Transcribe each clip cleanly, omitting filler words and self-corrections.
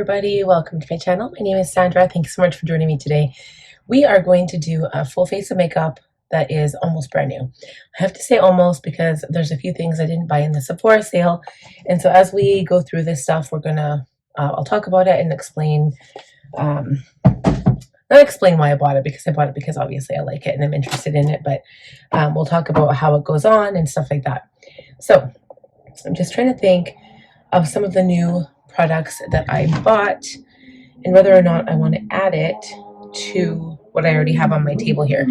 everybody, welcome to my channel. My name is Sandra. Thank you so much for joining me today. We are going to do a full face of makeup that is almost brand new. I have to say almost because there's a few things I didn't buy in the Sephora sale, and so as we go through this stuff, we're gonna I'll talk about it and explain not explain why I bought it, because I bought it because obviously I like it and I'm interested in it, but we'll talk about how it goes on and stuff like that. So I'm just trying to think of some of the new products that I bought and whether or not I want to add it to what I already have on my table here.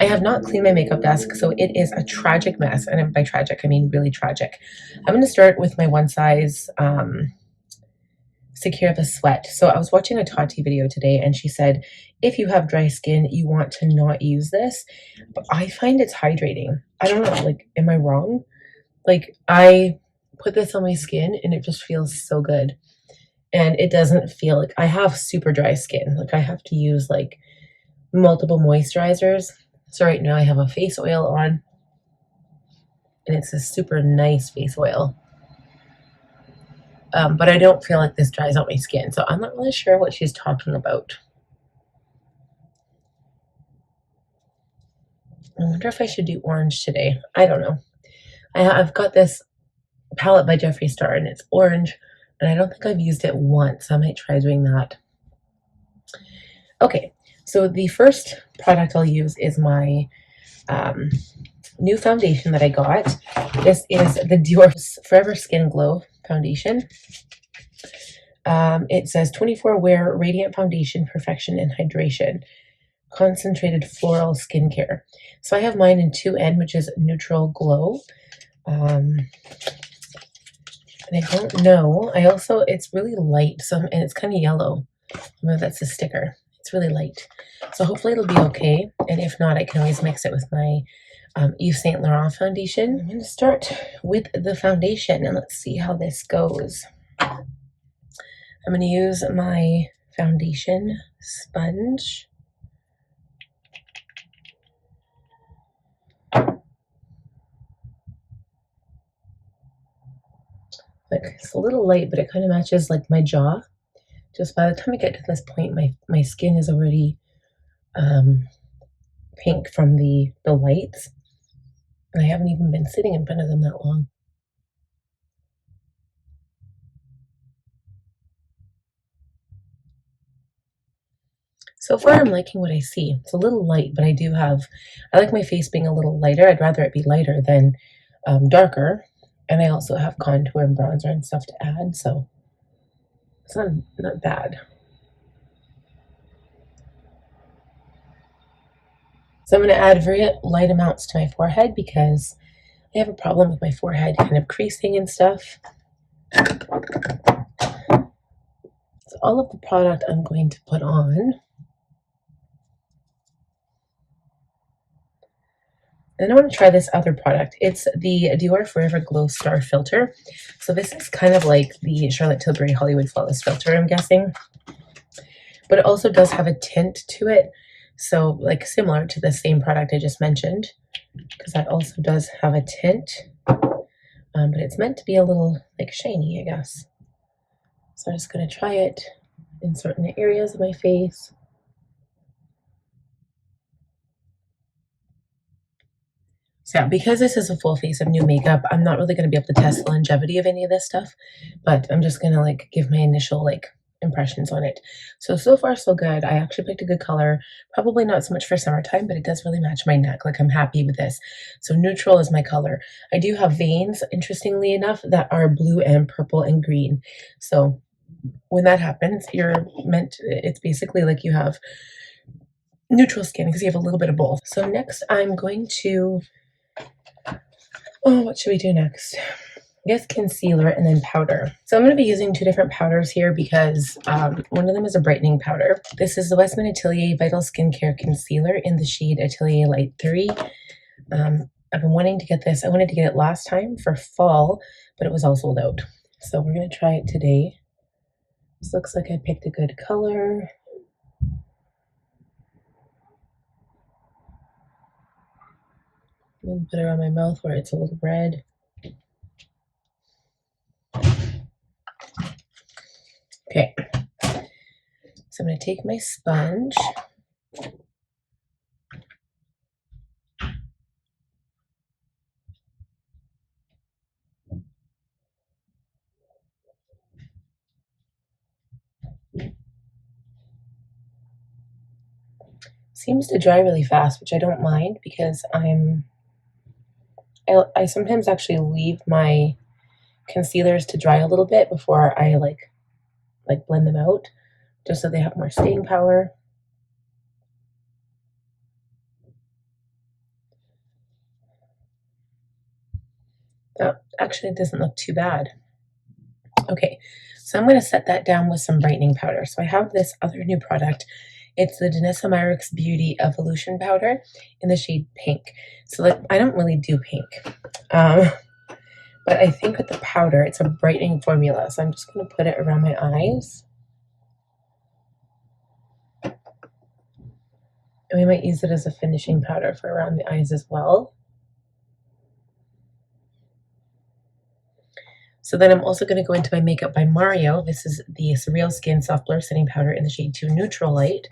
I have not cleaned my makeup desk, so it is a tragic mess, and by tragic I mean really tragic. I'm going to start with my one size Secure the Sweat. So I was watching a Tati video today and she said if you have dry skin you want to not use this, but I find it's hydrating. I don't know, like, am I wrong? Like, I put this on my skin and it just feels so good, and it doesn't feel like I have super dry skin. Like, I have to use like multiple moisturizers. So right now I have a face oil on, and it's a super nice face oil, but I don't feel like this dries out my skin, so I'm not really sure what she's talking about. I wonder if I should do orange today. I don't know. I've got this palette by Jeffree Star and it's orange, and I don't think I've used it once. I might try doing that. Okay, so the first product I'll use is my new foundation that I got. This is the Dior Forever Skin Glow foundation. It says 24 wear radiant foundation, perfection and hydration, concentrated floral skincare. So I have mine in 2N, which is neutral glow. And I don't know. It's really light, and it's kind of yellow. Maybe that's a sticker. It's really light. So hopefully it'll be okay. And if not, I can always mix it with my Yves Saint Laurent foundation. I'm going to start with the foundation and let's see how this goes. I'm going to use my foundation sponge. Like, it's a little light, but it kind of matches like my jaw. Just by the time I get to this point, my skin is already pink from the lights. And I haven't even been sitting in front of them that long. So far, I'm liking what I see. It's a little light, but I like my face being a little lighter. I'd rather it be lighter than darker. And I also have contour and bronzer and stuff to add, so it's not bad. So I'm going to add very light amounts to my forehead because I have a problem with my forehead kind of creasing and stuff. So all of the product I'm going to put on. Then I want to try this other product. It's the Dior Forever Glow Star Filter. So this is kind of like the Charlotte Tilbury Hollywood Flawless Filter, I'm guessing. But it also does have a tint to it. So like similar to the same product I just mentioned, because that also does have a tint. But it's meant to be a little like shiny, I guess. So I'm just going to try it in certain areas of my face. So yeah, because this is a full face of new makeup, I'm not really going to be able to test the longevity of any of this stuff, but I'm just going to like give my initial like impressions on it. So far so good. I actually picked a good color, probably not so much for summertime, but it does really match my neck. Like, I'm happy with this. So neutral is my color. I do have veins, interestingly enough, that are blue and purple and green. So when that happens, it's basically like you have neutral skin because you have a little bit of both. So next I'm going to, what should we do next? I guess concealer and then powder. So I'm going to be using two different powders here because one of them is a brightening powder. This is the Westman Atelier Vital Skincare Concealer in the shade Atelier Light 3. I've been wanting to get this. I wanted to get it last time for fall, but it was all sold out. So we're going to try it today. This looks like I picked a good color. I'm going to put it on my mouth where it's a little red. Okay, So I'm going to take my sponge. Seems to dry really fast, which I don't mind because I sometimes actually leave my concealers to dry a little bit before I like blend them out, just so they have more staying power. That actually doesn't look too bad. Okay, so I'm going to set that down with some brightening powder. So I have this other new product. It's the Danessa Myricks Beauty Evolution Powder in the shade Pink. So like, I don't really do pink, but I think with the powder, it's a brightening formula. So I'm just going to put it around my eyes. And we might use it as a finishing powder for around the eyes as well. So then I'm also going to go into my Makeup by Mario. This is the Surrealskin Soft Blur Setting Powder in the shade 2 Neutral Light.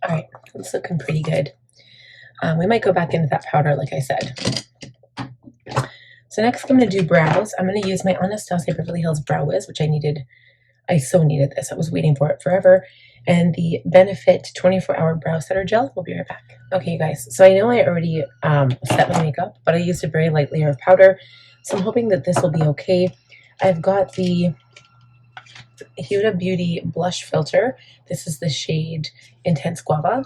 All right, it's looking pretty good. We might go back into that powder, like I said. So next I'm going to do brows. I'm going to use my Anastasia Beverly Hills Brow Whiz, which I needed. I so needed this. I was waiting for it forever. And the Benefit 24-Hour Brow Setter Gel. We'll be right back. Okay, you guys. So I know I already set my makeup, but I used a very light layer of powder. So I'm hoping that this will be okay. I've got the Huda Beauty Blush Filter. This is the shade Intense Guava.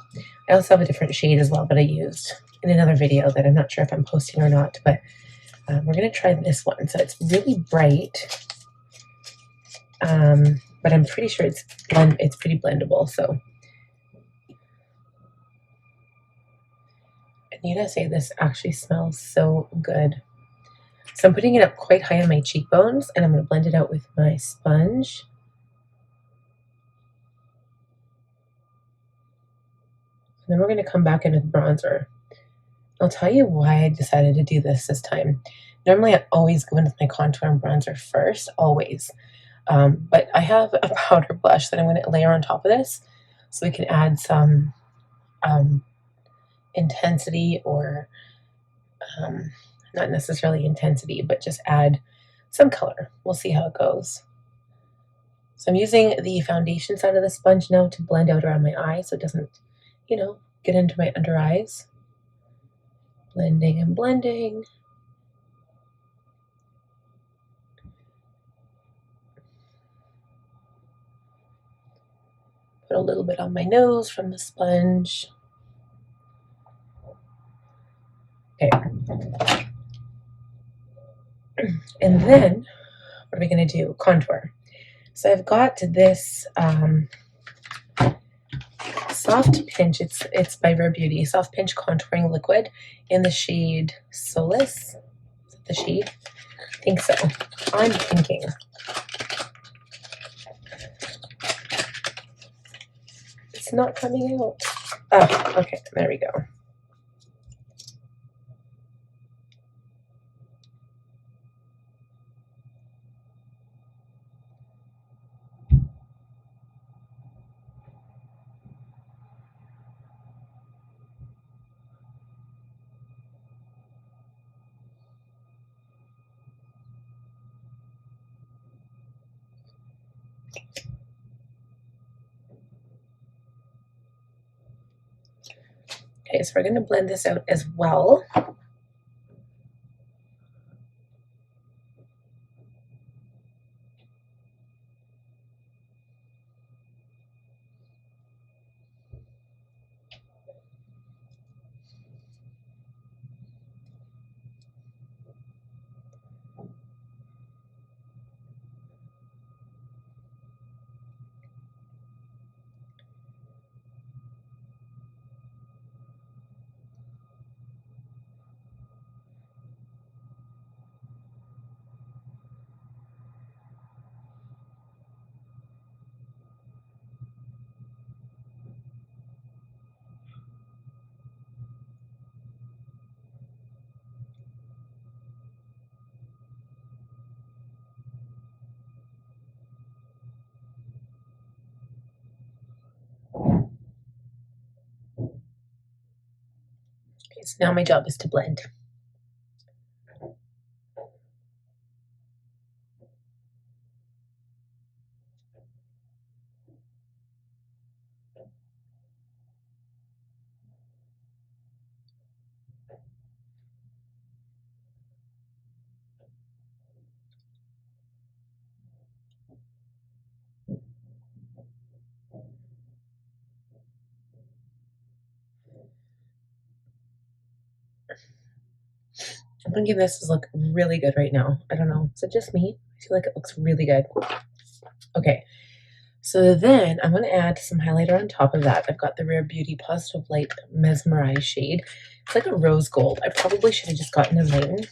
I also have a different shade as well that I used in another video that I'm not sure if I'm posting or not, but we're going to try this one. So it's really bright, but I'm pretty sure it's pretty blendable. So I need to say this actually smells so good. So I'm putting it up quite high on my cheekbones, and I'm going to blend it out with my sponge. And then we're going to come back in with bronzer. I'll tell you why I decided to do this time. Normally I always go in with my contour and bronzer first, always. But I have a powder blush that I'm going to layer on top of this so we can add some intensity, or not necessarily intensity, but just add some color. We'll see how it goes. So I'm using the foundation side of the sponge now to blend out around my eye so it doesn't, get into my under eyes. Blending and blending. Put a little bit on my nose from the sponge. Okay. And then what are we going to do? Contour. So I've got this Soft Pinch. It's by Rare Beauty. Soft Pinch Contouring Liquid in the shade Solace. Is that the shade? I think so. I'm thinking. It's not coming out. Oh, okay. There we go. Okay, so we're going to blend this out as well. So now my job is to blend. I'm thinking this look really good right now. I don't know. Is it just me? I feel like it looks really good. Okay. So then I'm going to add some highlighter on top of that. I've got the Rare Beauty Positive Light Mesmerize shade. It's like a rose gold. I probably should have just gotten a lighten.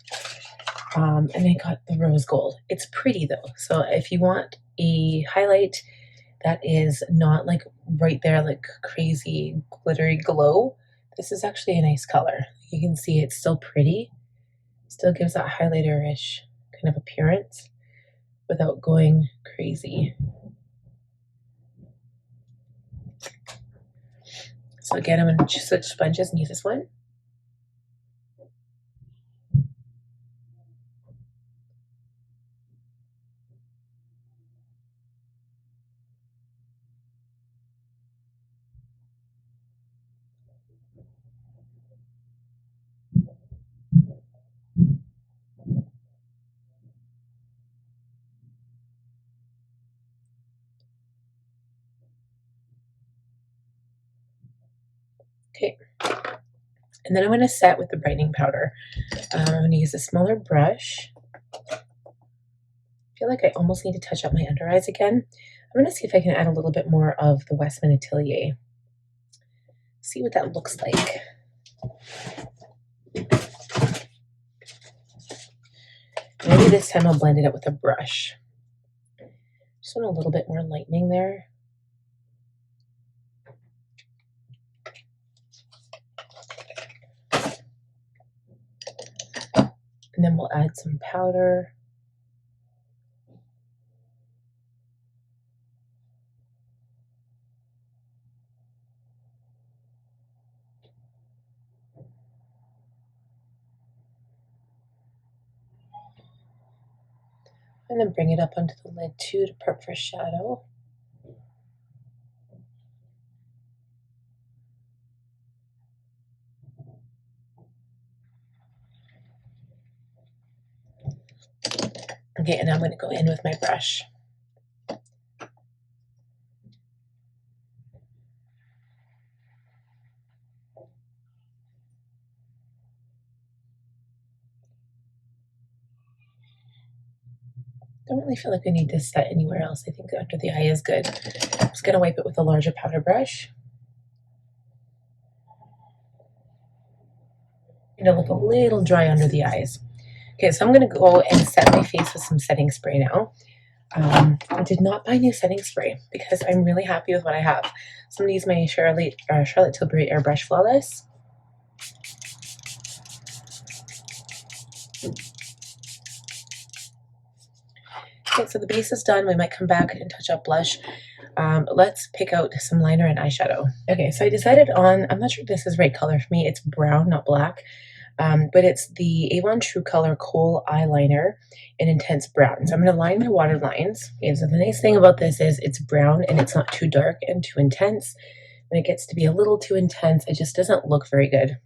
And I got the rose gold. It's pretty though. So if you want a highlight that is not like right there, like crazy glittery glow, this is actually a nice color. You can see it's still pretty. Still gives that highlighter-ish kind of appearance without going crazy. So again, I'm going to switch sponges and use this one. Okay. And then I'm going to set with the brightening powder. I'm going to use a smaller brush. I feel like I almost need to touch up my under eyes again. I'm going to see if I can add a little bit more of the Westman Atelier. See what that looks like. Maybe this time I'll blend it up with a brush. Just want a little bit more lightening there. And then we'll add some powder. And then bring it up onto the lid too to prep for shadow. Okay, and I'm going to go in with my brush. Don't really feel like I need this set anywhere else. I think under the eye is good. I'm just going to wipe it with a larger powder brush. It'll look a little dry under the eyes. Okay, so I'm going to go and set my face with some setting spray now. I did not buy new setting spray because I'm really happy with what I have. So I'm going to use my Charlotte Tilbury Airbrush Flawless. Okay, so the base is done. We might come back and touch up blush. Let's pick out some liner and eyeshadow. Okay, so I decided on, I'm not sure if this is the right color for me. It's brown, not black. But it's the Avon True Color Kohl eyeliner in Intense Brown. So I'm going to line my water lines. Okay, so the nice thing about this is it's brown and it's not too dark and too intense. When it gets to be a little too intense, it just doesn't look very good.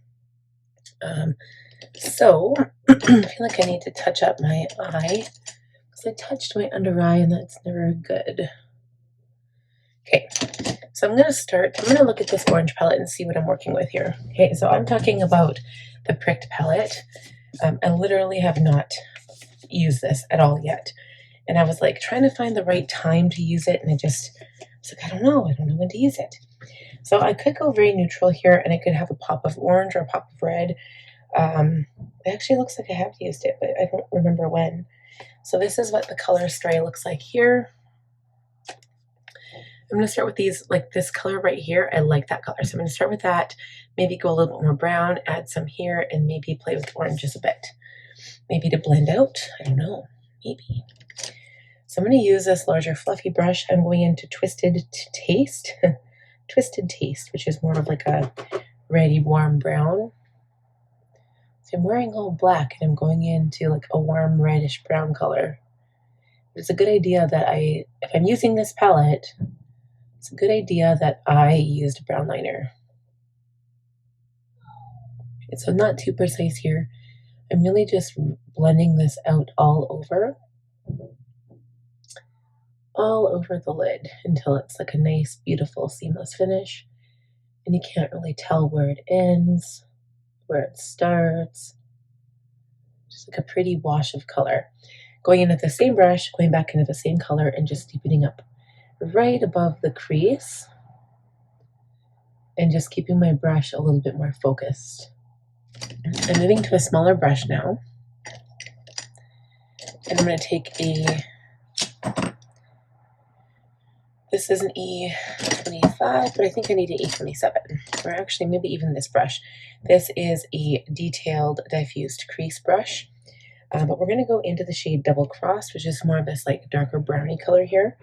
So I feel like I need to touch up my eye because I touched my under eye and that's never good. Okay, so I'm going to look at this orange palette and see what I'm working with here. Okay, so I'm talking about the Pricked palette. I literally have not used this at all yet. And I was like trying to find the right time to use it. And I was like, I don't know when to use it. So I could go very neutral here and I could have a pop of orange or a pop of red. It actually looks like I have used it, but I don't remember when. So this is what the color spray looks like here. I'm going to start with these, like this color right here. I like that color. So I'm going to start with that, maybe go a little bit more brown, add some here, and maybe play with oranges a bit. Maybe to blend out. I don't know. Maybe. So I'm going to use this larger fluffy brush. I'm going into Twisted Taste. Twisted Taste, which is more of like a reddy warm brown. So I'm wearing all black and I'm going into like a warm reddish brown color. It's a good idea that if I'm using this palette, it's a good idea that I used a brown liner. Okay, so I'm not too precise here. I'm really just blending this out all over the lid until it's like a nice, beautiful, seamless finish. And you can't really tell where it ends, where it starts. Just like a pretty wash of color. Going in with the same brush, going back into the same color, and just deepening up right above the crease. And just keeping my brush a little bit more focused. I'm moving to a smaller brush now. And I'm going to take this is an E25, but I think I need an E27, or actually maybe even this brush. This is a detailed diffused crease brush, but we're going to go into the shade Double Cross, which is more of this like darker browny color here.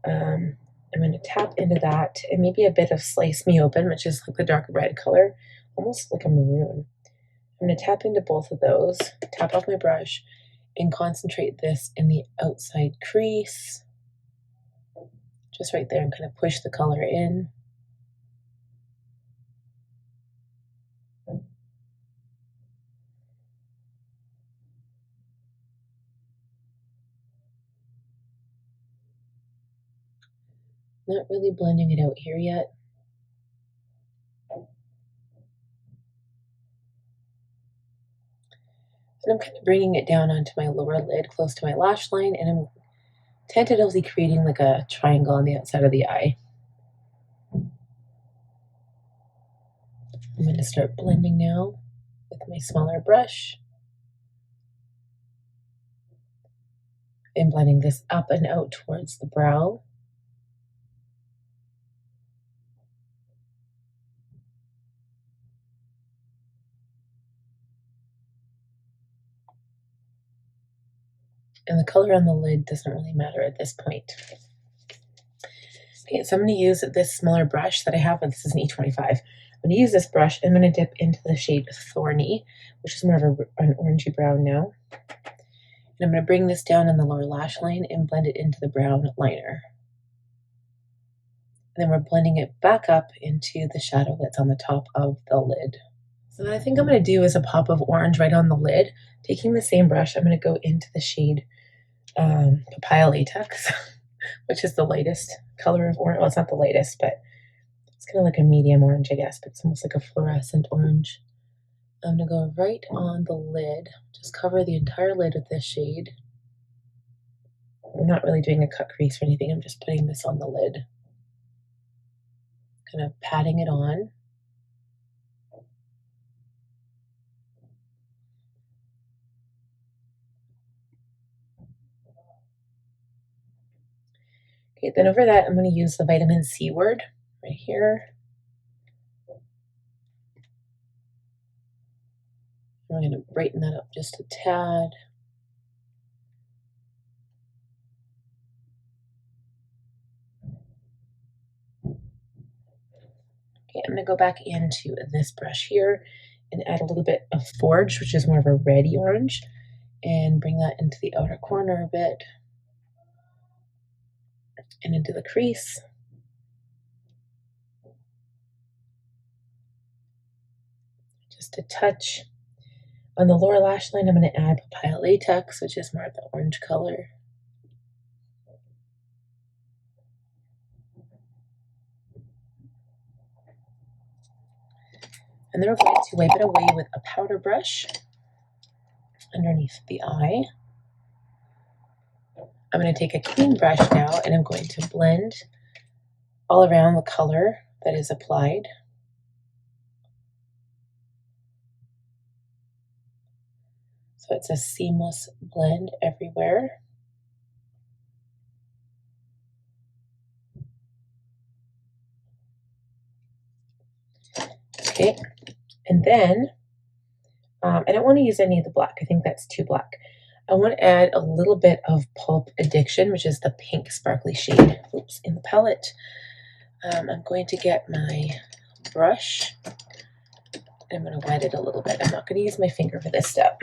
I'm going to tap into that, and maybe a bit of Slice Me Open, which is like the dark red color, almost like a maroon. I'm going to tap into both of those, tap off my brush, and concentrate this in the outside crease. Just right there, and kind of push the color in. Not really blending it out here yet. And I'm kind of bringing it down onto my lower lid, close to my lash line, and I'm tentatively creating like a triangle on the outside of the eye. I'm going to start blending now with my smaller brush. And blending this up and out towards the brow. And the color on the lid doesn't really matter at this point. Okay, so I'm going to use this smaller brush that I have, and this is an E25. I'm going to use this brush, and I'm going to dip into the shade Thorny, which is more of an orangey brown now. And I'm going to bring this down in the lower lash line and blend it into the brown liner. And then we're blending it back up into the shadow that's on the top of the lid. So what I think I'm going to do is a pop of orange right on the lid. Taking the same brush, I'm going to go into the shade Papaya Latex, which is the lightest color of orange. Well, it's not the lightest, but it's kind of like a medium orange, I guess, but it's almost like a fluorescent orange. I'm going to go right on the lid, just cover the entire lid with this shade. I'm not really doing a cut crease or anything, I'm just putting this on the lid. Kind of patting it on. Okay, then over that, I'm going to use the vitamin C word right here. I'm going to brighten that up just a tad. Okay, I'm going to go back into this brush here and add a little bit of Forge, which is more of a reddy orange, and bring that into the outer corner a bit and into the crease. Just a touch. On the lower lash line, I'm going to add Papaya Latex, which is more of the orange color. And then we're going to wipe it away with a powder brush underneath the eye. I'm going to take a clean brush now, and I'm going to blend all around the color that is applied. So it's a seamless blend everywhere. Okay, and then I don't want to use any of the black. I think that's too black. I want to add a little bit of Pulp Addiction, which is the pink sparkly shade, in the palette. I'm going to get my brush, And I'm going to wet it a little bit. I'm not going to use my finger for this step.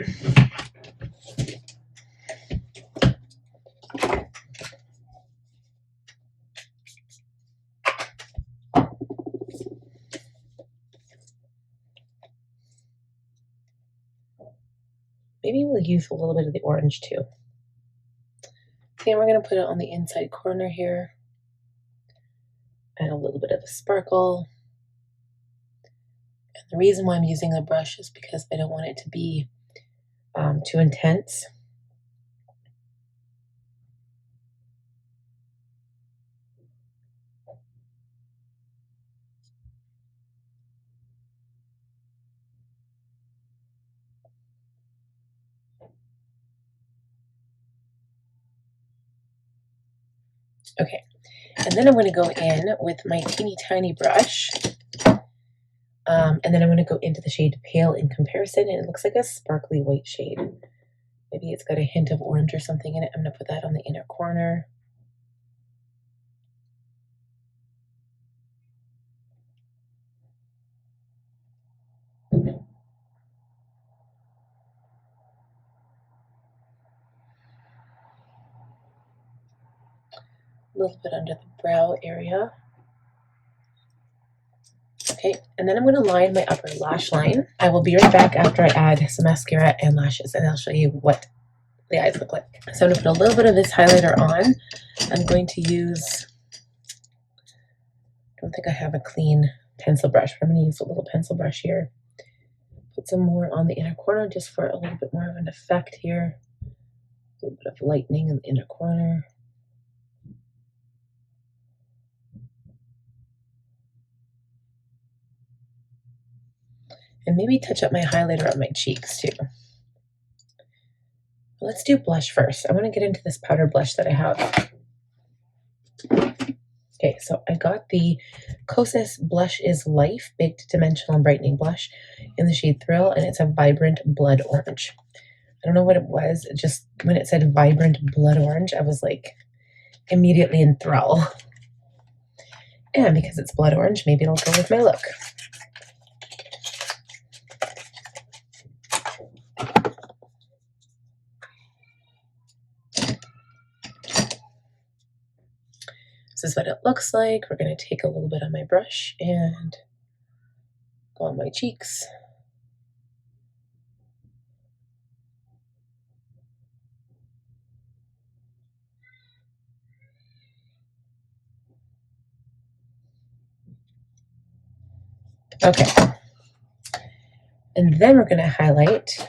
Maybe we'll use a little bit of the orange too. Okay, we're going to put it on the inside corner here. Add a little bit of a sparkle. And the reason why I'm using a brush is because I don't want it to be too intense. Okay, and then I'm going to go in with my teeny tiny brush. And then I'm going to go into the shade Pale in Comparison, and it looks like a sparkly white shade. Maybe it's got a hint of orange or something in it. I'm going to put that on the inner corner. A little bit under the brow area. Okay, and then I'm going to line my upper lash line. I will be right back after I add some mascara and lashes, and I'll show you what the eyes look like. So I'm going to put a little bit of this highlighter on. I'm going to use, I don't think I have a clean pencil brush, but I'm going to use a little pencil brush here. Put some more on the inner corner just for a little bit more of an effect here. A little bit of lightening in the inner corner. And maybe touch up my highlighter on my cheeks too. Let's do blush first. I want to get into this powder blush that I have. Okay, so I got the Kosas Blush is Life Baked Dimensional and Brightening Blush in the shade Thrill, and it's a vibrant blood orange. I don't know what it was. Just when it said vibrant blood orange, I was like immediately enthralled. And because it's blood orange, maybe it'll go with my look. This is what it looks like. We're going to take a little bit on my brush and go on my cheeks. Okay. And then we're going to highlight.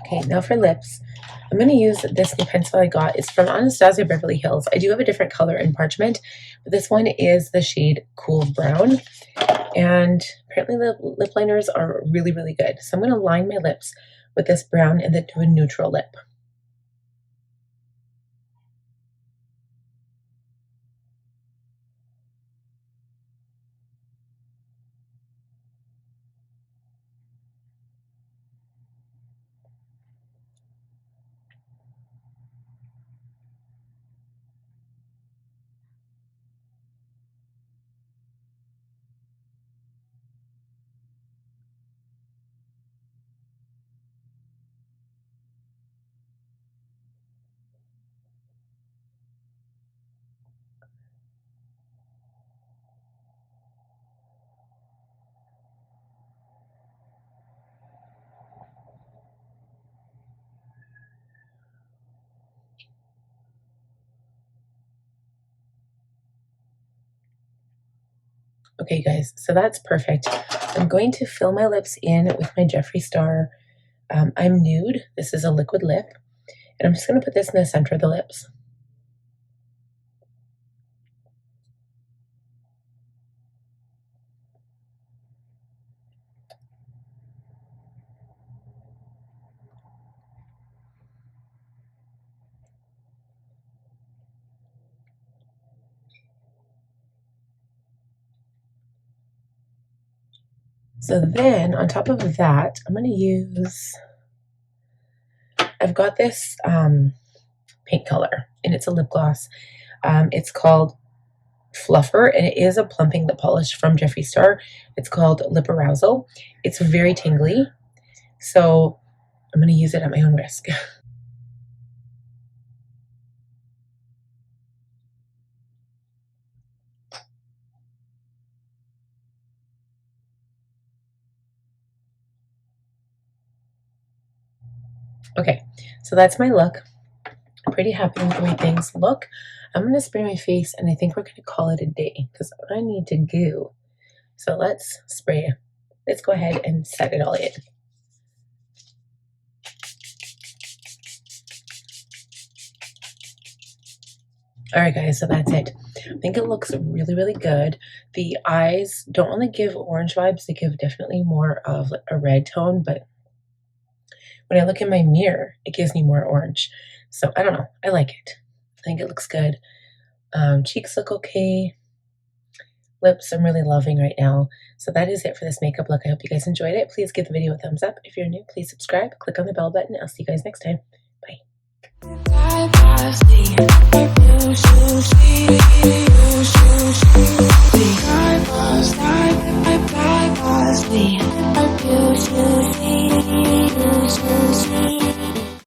Okay, now for lips. I'm going to use this new pencil I got. It's from Anastasia Beverly Hills. I do have a different color in Parchment, but this one is the shade Cool Brown. And apparently the lip liners are really, really good. So I'm going to line my lips with this brown and then do a neutral lip. Okay, guys, so that's perfect. I'm going to fill my lips in with my Jeffree Star. I'm Nude. This is a liquid lip. And I'm just going to put this in the center of the lips. So then on top of that, I'm going to use, I've got this pink color, and it's a lip gloss. It's called Fluffer, and it is a plumping lip polish from Jeffree Star. It's called Lip Arousal. It's very tingly, so I'm going to use it at my own risk. Okay, so that's my look. I'm pretty happy with the way things look. I'm going to spray my face, and I think we're going to call it a day because I need to go. So let's spray. Let's go ahead and set it all in. Alright guys, so that's it. I think it looks really, really good. The eyes don't really give orange vibes. They give definitely more of a red tone, but when I look in my mirror, it gives me more orange. So I don't know. I like it. I think it looks good. Cheeks look okay. Lips I'm really loving right now. So that is it for this makeup look. I hope you guys enjoyed it. Please give the video a thumbs up. If you're new, please subscribe. Click on the bell button. I'll see you guys next time. Bye.